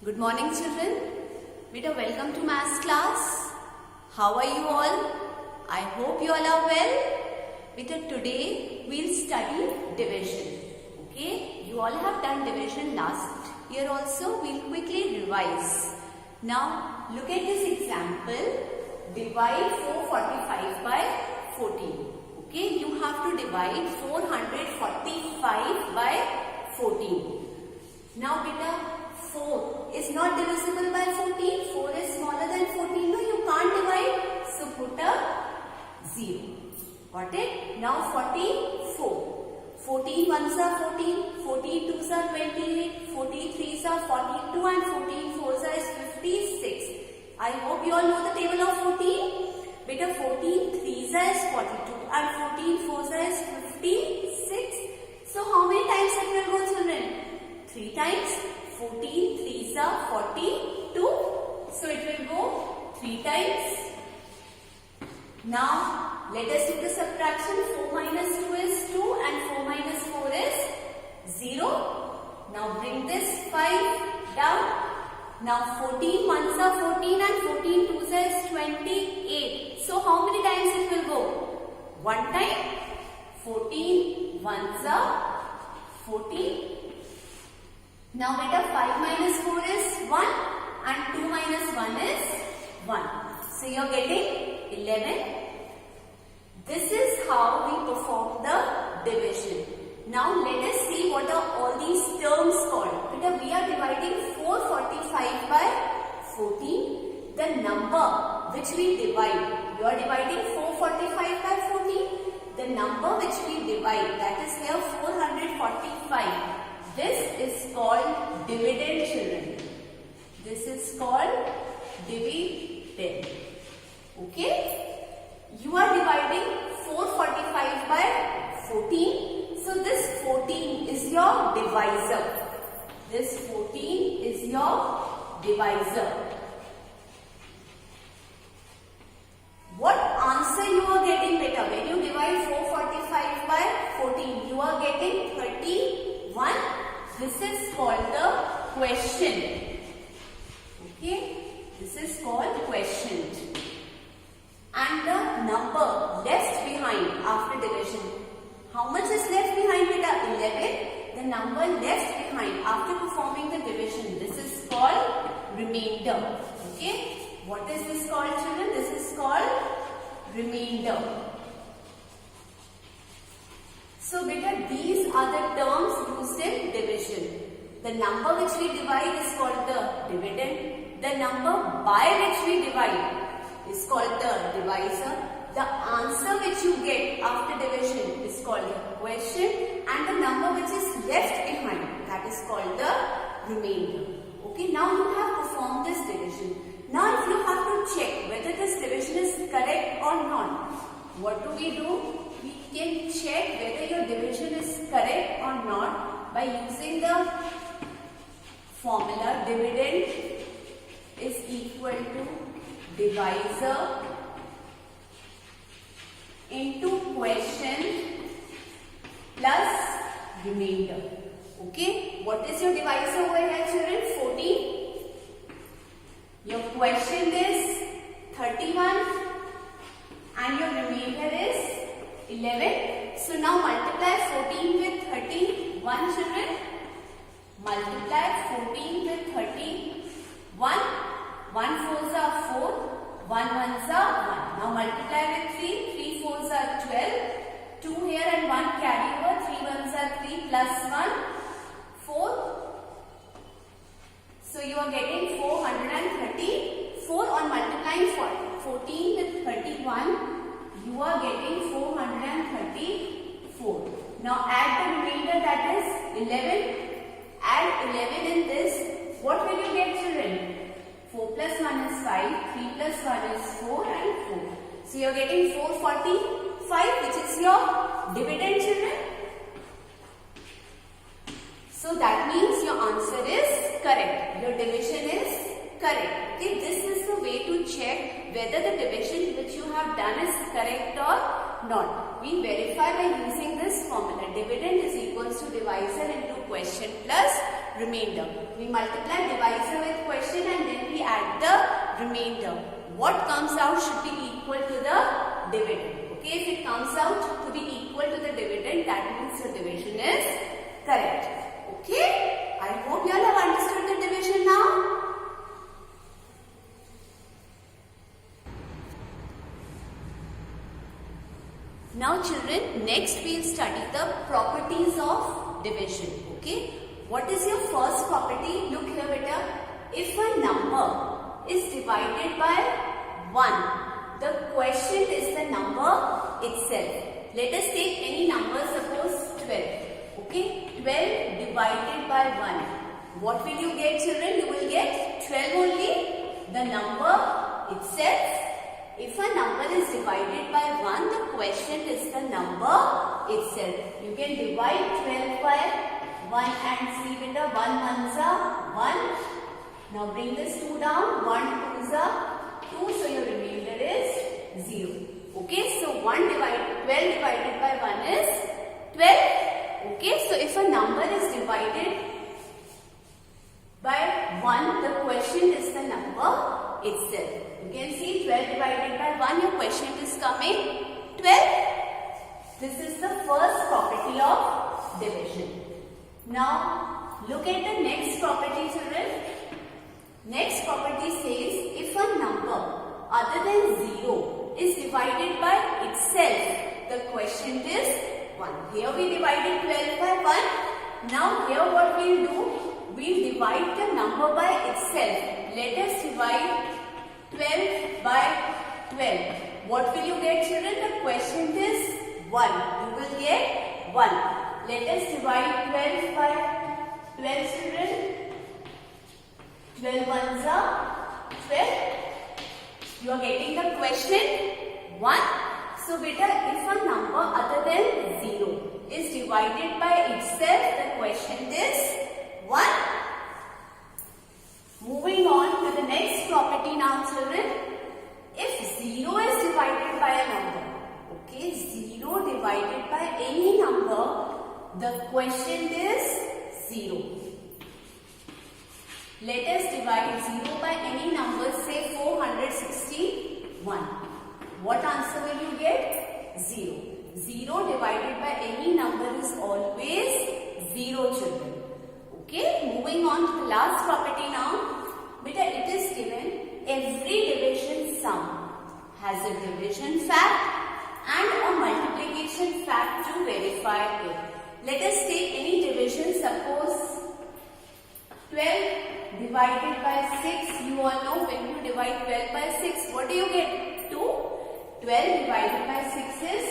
Good morning children. Beta, welcome to maths class. How are you all? I hope you all are well. Beta, today we'll study division. Okay, you all have done division last year also. We'll quickly revise. Now look at this example. Divide 445 by 14. Okay, you have to divide 445 by 14. Now beta, 4 is not divisible by 14. 4 is smaller than 14. No, you can't divide. So put a 0. Got it? Now 44. 14 ones are 14. 14 twos are 28. 14 threes are 42 and 14 fours are 56. I hope you all know the table of 14. Beta, 14 threes are 42 and 14 fours are 56. So how many times it will go, children? 3 times. 14 threes are 42. So it will go 3 times. Now let us do the subtraction. 4 minus 2 is 2 and 4 minus 4 is 0. Now bring this 5 down. Now 14 ones are 14 and 14 twos is 28. So how many times it will go? 1 time. 14 ones are 14. Now beta, 5 minus 4 is 1 and 2 minus 1 is 1. So you are getting 11. This is how we perform the division. Now let us see what are all these terms called. Beta, we are dividing 445 by 14. The number which we divide, you are dividing 445 by 14. The number which we divide, that is here 445. This is called dividend, children. This is called dividend. Okay? You are dividing 445 by 14. So this 14 is your divisor. This 14 is your divisor. What answer you are getting, beta? When you divide 445 by 14, you are getting 31. This is called the question. Okay, this is called question. And the number left behind after division. How much is left behind, beta? 11. The number left behind after performing the division. This is called remainder. Okay, what is this called, children? This is called remainder. So beta, these are the terms used in division. The number which we divide is called the dividend. The number by which we divide is called the divisor. The answer which you get after division is called the question. And the number which is left behind, that is called the remainder. Okay, now you have performed this division. Now if you have to check whether this division is correct or not, what do? We can check whether your division is correct or not by using the formula. Dividend is equal to divisor into question plus remainder. Okay, what is your divisor over here, children? 14. Your question is 31 and your remainder is 11. So now multiply 14 with 31, children. Multiply 14 with 31. 1 fours are 4. 1 ones are 1. Now multiply with 3. 3 fours are 12. 2 here and 1 carry over. 3 ones are 3 plus 1. 4. So you are getting 434 on multiplying 14 with 31. You are getting 434. Now add the remainder, that is 11. Add 11 in this. What will you get, children? 4 plus 1 is 5. 3 plus 1 is 4 and 4. So you are getting 445, which is your dividend, children. So that means your answer is correct. Your division is correct. Okay, this is the way to check whether the division which you have done is correct or not. We verify by using this formula. Dividend is equals to divisor into question plus remainder. We multiply divisor with question and then we add the remainder. What comes out should be equal to the dividend. Okay, if it comes out to be equal to the dividend, that means the division is correct. Okay, I hope you all have understood the division now. Now children, next we will study the properties of division. Okay, what is your first property? Look here beta, if a number is divided by 1, the quotient is the number itself. Let us take any number, suppose 12. Okay, 12 divided by 1. What will you get children? You will get 12 only, the number itself. If a number is divided by 1, the quotient is the number itself. You can divide 12 by 1 and see with the 1 ones are 1. Now bring this 2 down, 1 twos are 2, so your remainder is 0. Okay, so 12 divided by 1 is 12. Okay, so if a number is divided by 1, the quotient is the number itself. You can see 12 divided by 1, your quotient is coming 12. This is the first property of division. Now, look at the next property children. Next property says, if a number other than 0 is divided by itself, the quotient is 1. Here we divided 12 by 1. Now here what we will do, we will divide the number by itself. Let us divide 12 by 12. What will you get children? The quotient is 1. You will get 1. Let us divide 12 by 12 children. 12 ones are 12. You are getting the quotient 1. So beta, if a number other than 0 is divided by itself, the quotient is 1. Moving on to the next property now children. If 0 is divided by a number, okay, 0 divided by any number, the quotient is 0. Let us divide 0 by any number, say 461. What answer will you get? 0. 0 divided by any number is always 0 children. Okay, moving on to the last property now. Beta, it is given every division sum has a division fact and a multiplication fact to verify it. Let us take any division, suppose 12 divided by 6. You all know when you divide 12 by 6, what do you get? 2. 12 divided by 6 is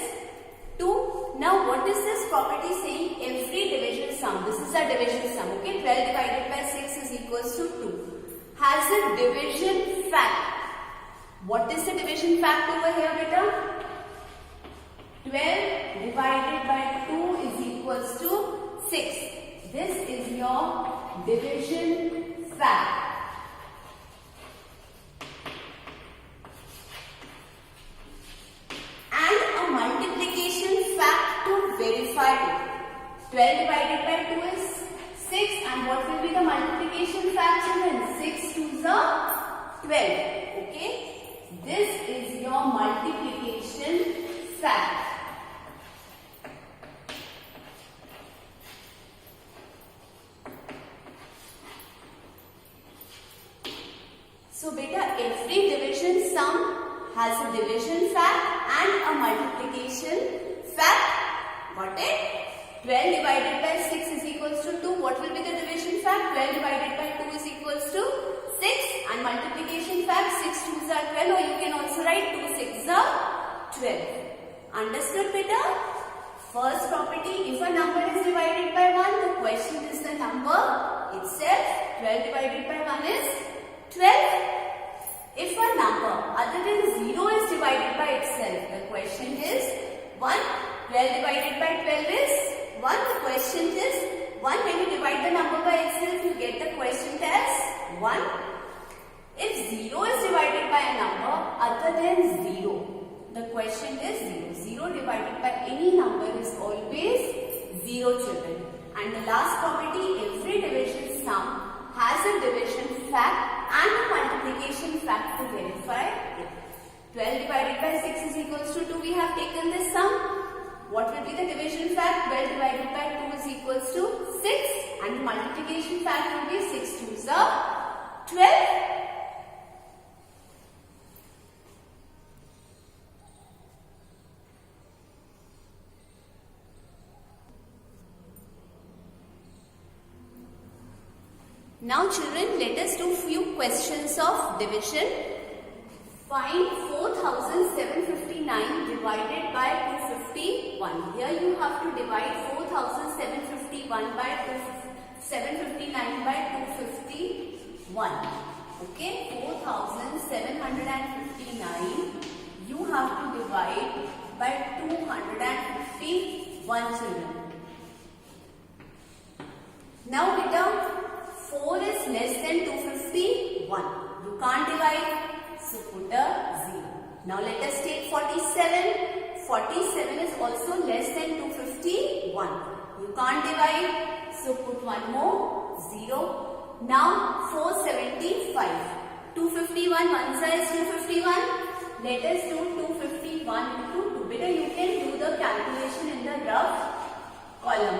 2. Now what is this property saying? Every division sum, this is a division sum, okay, 12 divided by 6 is equals to 2, has a division fact. What is the division fact over here beta? 12 divided by 2 is equals to 6. This is your division fact. And a multiplication fact to verify it. 12 divided by 2 is 6, and what will be the multiplication fact children? 6 2s are 12. Okay. This is your multiplication fact. So beta, every division sum has a division fact and a multiplication fact. Got it? 12 divided by 6 is equals to 2. What will be the division fact? 12 divided by 2 is equals to 6. And multiplication fact, 6 2s are 12, or you can also write 2 6s are 12. Understood beta? First property, if a number is divided by 1, the quotient is the number itself. 12 divided by 1 is 12. If a number other than 0 is divided by itself, the quotient is 1. 12 divided by 12 is 1. The quotient is 1. When you divide the number by itself, you get the quotient as 1. If 0 is divided by a number other than 0, the quotient is 0. 0 divided by any number is always 0 children. And the last property, every division multiplication factor will be 6 2s are 12. Now children, let us do few questions of division. Find 4759 divided by 251. Here you have to divide 4751 by 759 by 251. Okay, 4759 you have to divide by 251 children. Now beta, 4 is less than 251. You can't divide, so put a 0. Now let us take 47. 47 is also less than 251. You can't divide, so put one more 0. Now 475. 251, one side is 251. Let us do 251 into 2. Beta, you can do the calculation in the rough column.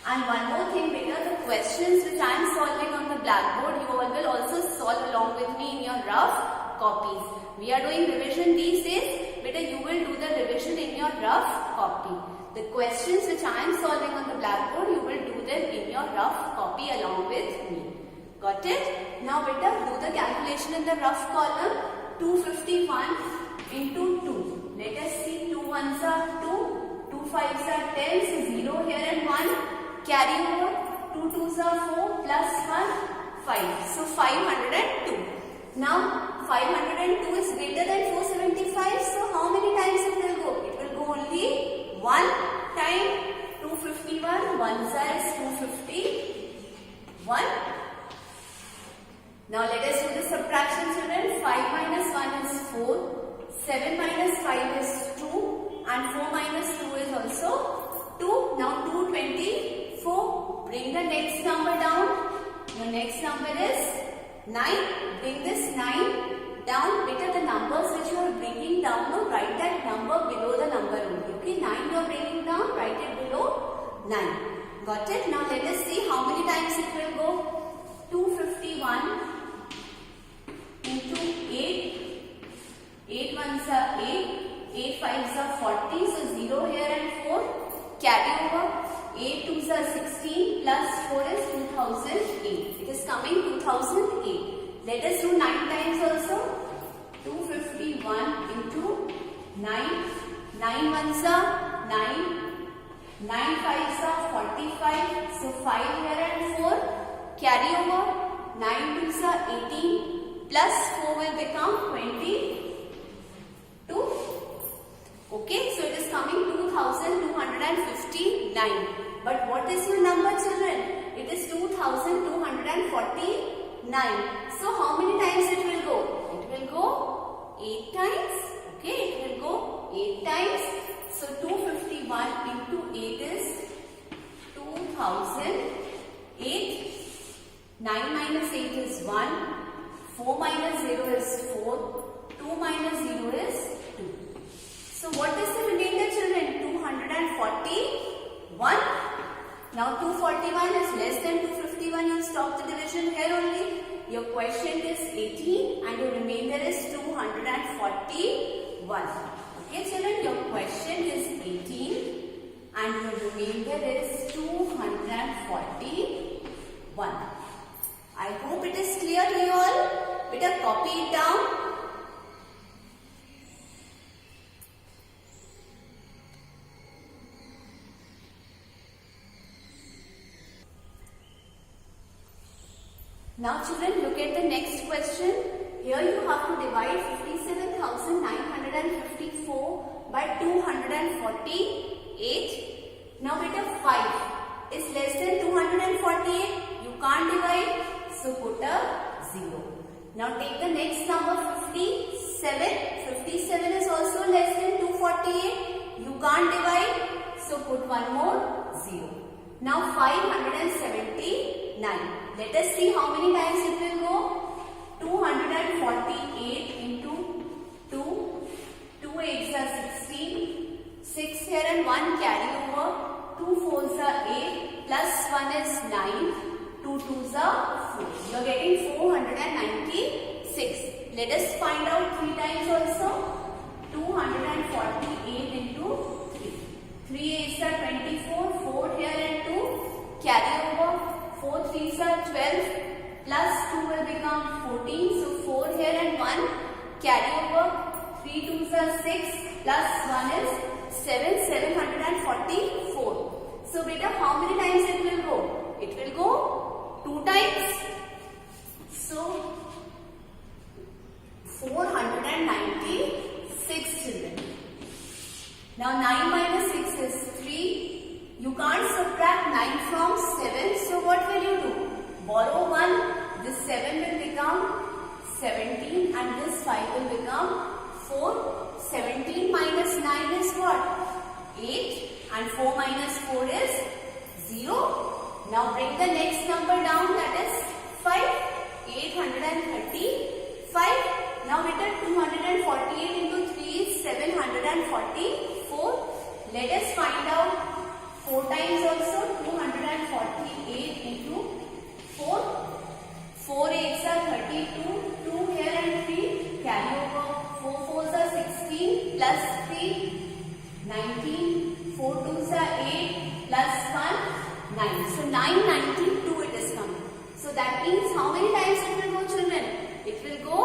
And one more thing beta, the questions which I am solving on the blackboard, you all will also solve along with me in your rough copies. We are doing revision these days, beta you will do the revision in your rough copy. The questions which I am solving on the blackboard, you will do them in your rough copy along with me. Got it? Now beta, do the calculation in the rough column. 251 into 2. Let us see, 2 ones are 2, 2 fives are 10, so 0 here and 1. Carry over, 2 twos are 4 plus 1, 5. So 502. Now 502 is greater than 475. So how many times it will go? It will go only one time. 251. One side is 251. Now let us do the subtraction children. 5 minus 1 is 4. 7 minus 5 is 2. And 4 minus 2 is also 2. Now 224. Bring the next number down. Your next number is 9. Bring this 9 down. Beta, the numbers which you are bringing down, now write that number below the number only. Okay, 9 you are bringing down, write it below 9. Got it? Now let us see how many times it will go. 251 into 8. 8 ones are 8. 8 fives are 40. So 0 here and 4. Carry over. 8 twos are 16 plus 4 is 2008. It is coming 2008. Let us do 9 times also. 251 into 9. 9 ones are 9. 9 fives are 45. So 5 here and 4. Carry over. 9 twos are 18 plus 4 will become 22. Okay, so it is coming 2259. But what is your number children? It is 2249. So how many times it will go? It will go 8 times. Okay, it will go 8 times. So 251 into 8 is 2008. 9 minus 8 is 1. 4 minus 0 is 4. 2 minus 0 is 2. So what is the remainder children? 241. Now 241 is less than 251. You stop the division here only. Your quotient is 18 and your remainder is 241. Okay children, your quotient is 18 and your remainder is 241. I hope it is clear to you all. Better copy it down. Now children, look at the next question. Here you have to divide 57,954 by 248. Now beta, 5 is less than 248. You can't divide, so put a 0. Now take the next number 57. 57 is also less than 248. You can't divide, so put one more 0. Now 579. Let us see how many times it will go. 248 into 2. 2 8s are 16. 6 here and 1 carry over. 2 4s are 8. Plus 1 is 9. You are getting 496. Let us find out 3 times also. 248 into 3. 3 8s are 24. 4 here and 2. Carry over. 4 3s are 12. Plus 2 will become 14. So 4 here and 1. Carry over. 3 2s are 6. Plus 1 is 7. 744. So beta, how many times it will go? It will go 2 times. So 496 children. Now 9 minus 6 is 3. You can't subtract 9 from 7. So what will you do? Borrow 1. This 7 will become 17 and this 5 will become 4. 17 minus 9 is what? 8 and 4 minus 4 is 0. Now bring the next number down, that is 5. 835. Now beta, 248 into 3 is 744. Let us find out 4 times also. 248 into 4. 4 8s are 32. 2 here and 3. Carry over. 4 4s are 16 plus 3. 19. 4 2s are 8 plus 1. 9. So 992 it is coming. So that means how many times it will go, children? It will go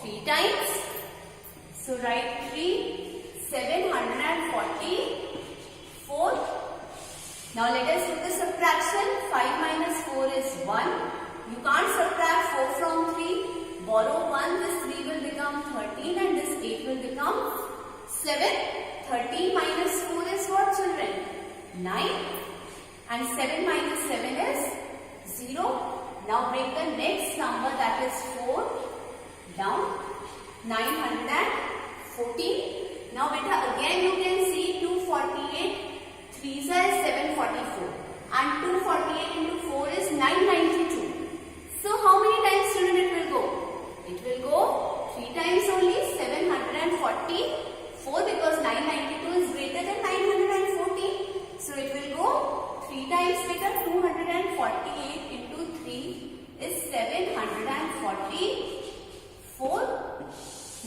3 times. So write 3. 744. Now let us do the subtraction. 5 minus 4 is 1. You can't subtract 4 from 3. Borrow 1. This 3 will become 13 and this 8 will become 7. 13 minus 4 is what, children? 9. And 7 minus 7 is 0. Now break the next number, that is 4 down. 914. Now beta, again you can see 248. 3s are 744. And 248 into 4 is 992. So how many times, children, it will go? It will go 3 times only. 744 because 992 is greater than 914. So it will go 3 times beta. 248 into 3 is 744.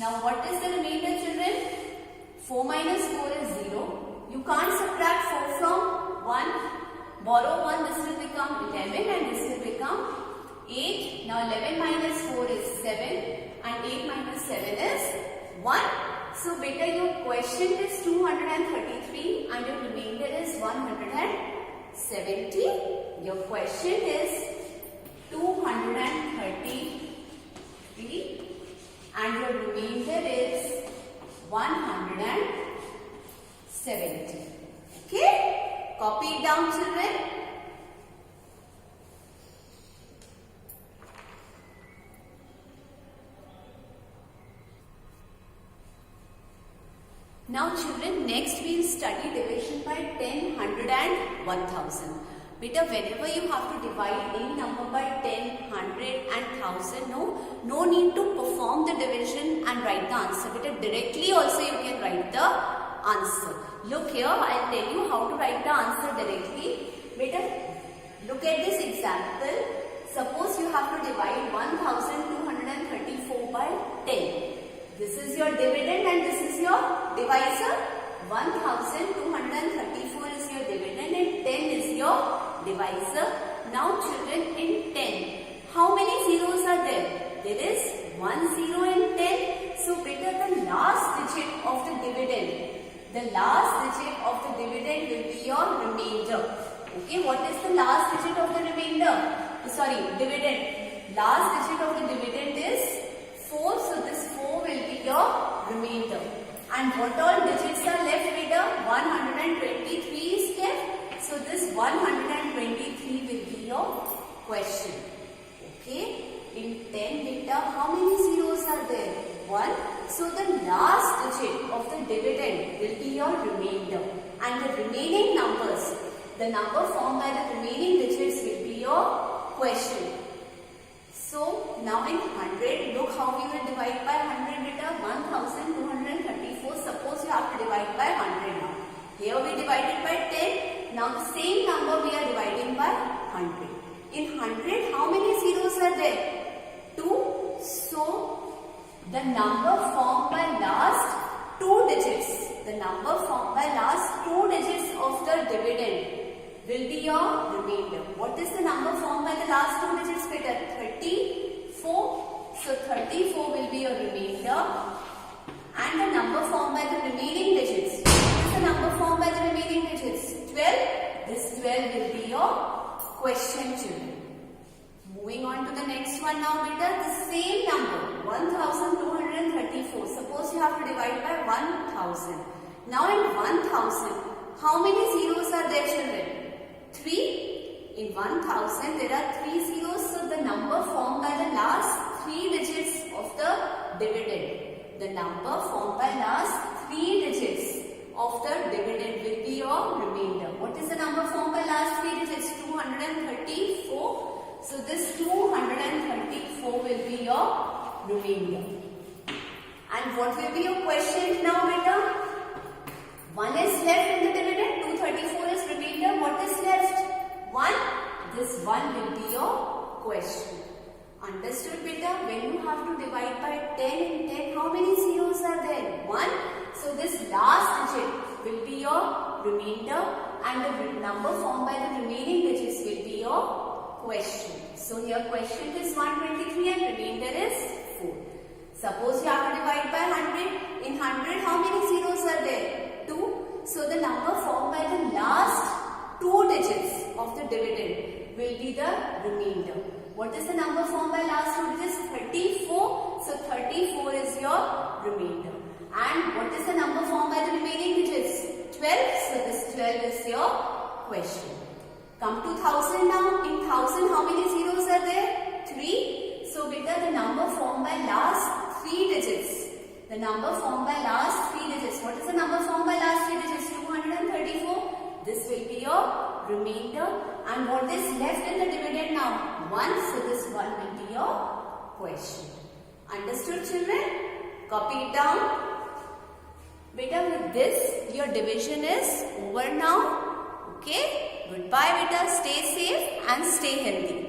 Now what is the remainder, children? 4 minus 4 is 0. You can't subtract 4 from 1. Borrow 1. This will become 11 and this will become 8. Now 11 minus 4 is 7 and 8 minus 7 is 1. So beta, your question is 233 and your remainder is 170. Your question is 233 and your remainder is 170. Okay? Copy it down, children. Now children, next we will study division by 10, 100 and 1000. Beta, whenever you have to divide any number by 10, 100 and 1000, no need to perform the division and write the answer. Beta, directly also you can write the answer. Look here, I will tell you how to write the answer directly. Beta, look at this example. Suppose you have to divide 1234 by 10. This is your dividend and this is your divisor. 1234 is your dividend and 10 is your divisor. Now children, in 10, how many zeros are there? There is 1 0 in 10. So beta, the last digit of the dividend, will be your remainder. Okay, what is the last digit of the remainder? Dividend. Last digit of the dividend is 4. So this 4 will be your remainder. And what all digits are left, beta? 123 is left. So this 123 will be your question. Okay. In 10 beta, how many zeros are there? 1. So the last digit of the dividend will be your remainder. And the remaining numbers, the number formed by the remaining digits will be your question. So now in 100, look how we will divide by 100 beta. 1234. Suppose you have to divide by 100 now. Here we divided by 10. Now the same number we are dividing by 100. In 100, how many zeros are there? 2. So the number formed by last 2 digits, the number formed by last 2 digits of the dividend will be your remainder. What is the number formed by the last 2 digits, beta? 34. So 34 will be your remainder. And the number formed by the remaining digits. What is the number formed by the remaining digits? 12. This 12 will be your question, children. Moving on to the next one now, beta. The same number, 1234. Suppose you have to divide by 1000. Now in 1000, how many zeros are there, children? 3. In 1000, there are 3 zeros. So the number formed by the last 3 digits of the dividend. The number formed by last 3 digits of the dividend will be your remainder. What is the number formed by last 3 digits? 234. So this 234 will be your remainder. And what will be your question now, beta? 1 is left in the dividend, 234 is remainder. What is left? 1. This 1 will be your question. Understood, beta? When you have to divide by 10 in 10, how many zeros are there? 1. So this last digit will be your remainder and the number formed by the remaining digits will be your question. So your question is 123 and remainder is 4. Suppose you have to divide by 100. In 100, how many zeros are there? 2. So the number formed by the last 2 digits of the dividend will be the remainder. What is the number formed by last 2 digits? 34. So 34 is your remainder. And what is the number formed by the remaining digits? 12. So this 12 is your question. Come to 1000 now. In 1000, how many zeros are there? 3. So beta, the number formed by last 3 digits. The number formed by last 3 digits. What is the number formed by last 3 digits? 234. This will be your remainder. And what is left in the dividend now? 1. So this 1 will be your question. Understood, children? Copy it down. Beta, with this, your division is over now. Okay? Goodbye, beta. Stay safe and stay healthy.